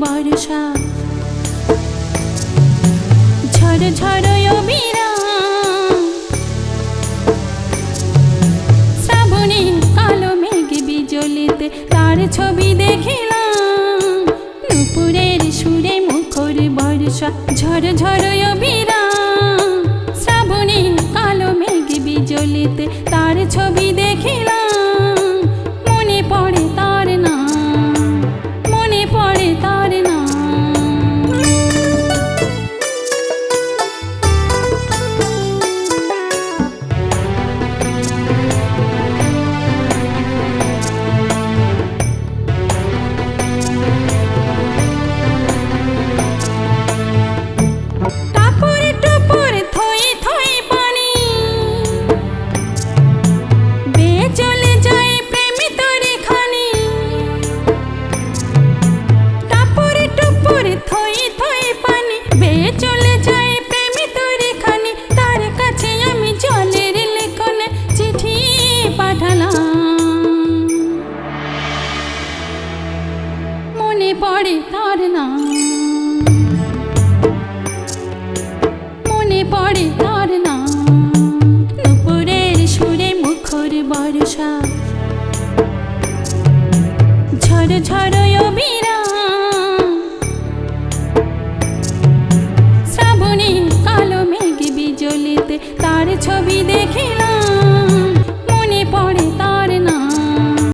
বর্ষা ঝড় ঝড় অবিরাম শ্রাবণে কালো মেঘ বিজলিতে তার ছবি দেখিলাম নুপুরের সুরে মুখর বর্ষা ঝড় ঝড় অবিরাম শ্রাবণে কালো মেঘ বিজলিতে তার ছবি দেখিলাম মনে পড়ে তার নাম মনে পড়ে তার নাম টাপুর টুপুর থই থই পানি বেয়ে চলে যায় প্রেমী তরি খানি টাপুর টুপুর থই থই পানি বেয়ে চলে যায় প্রেমী তরি খানি তার কাছে আমি জলের লেখনে চিঠি পাঠালাম মনে পড়ে তার নাম মনে পড়ে তার নাম নুপুরের সুরে মুখর বর্ষা ঝড় ঝড়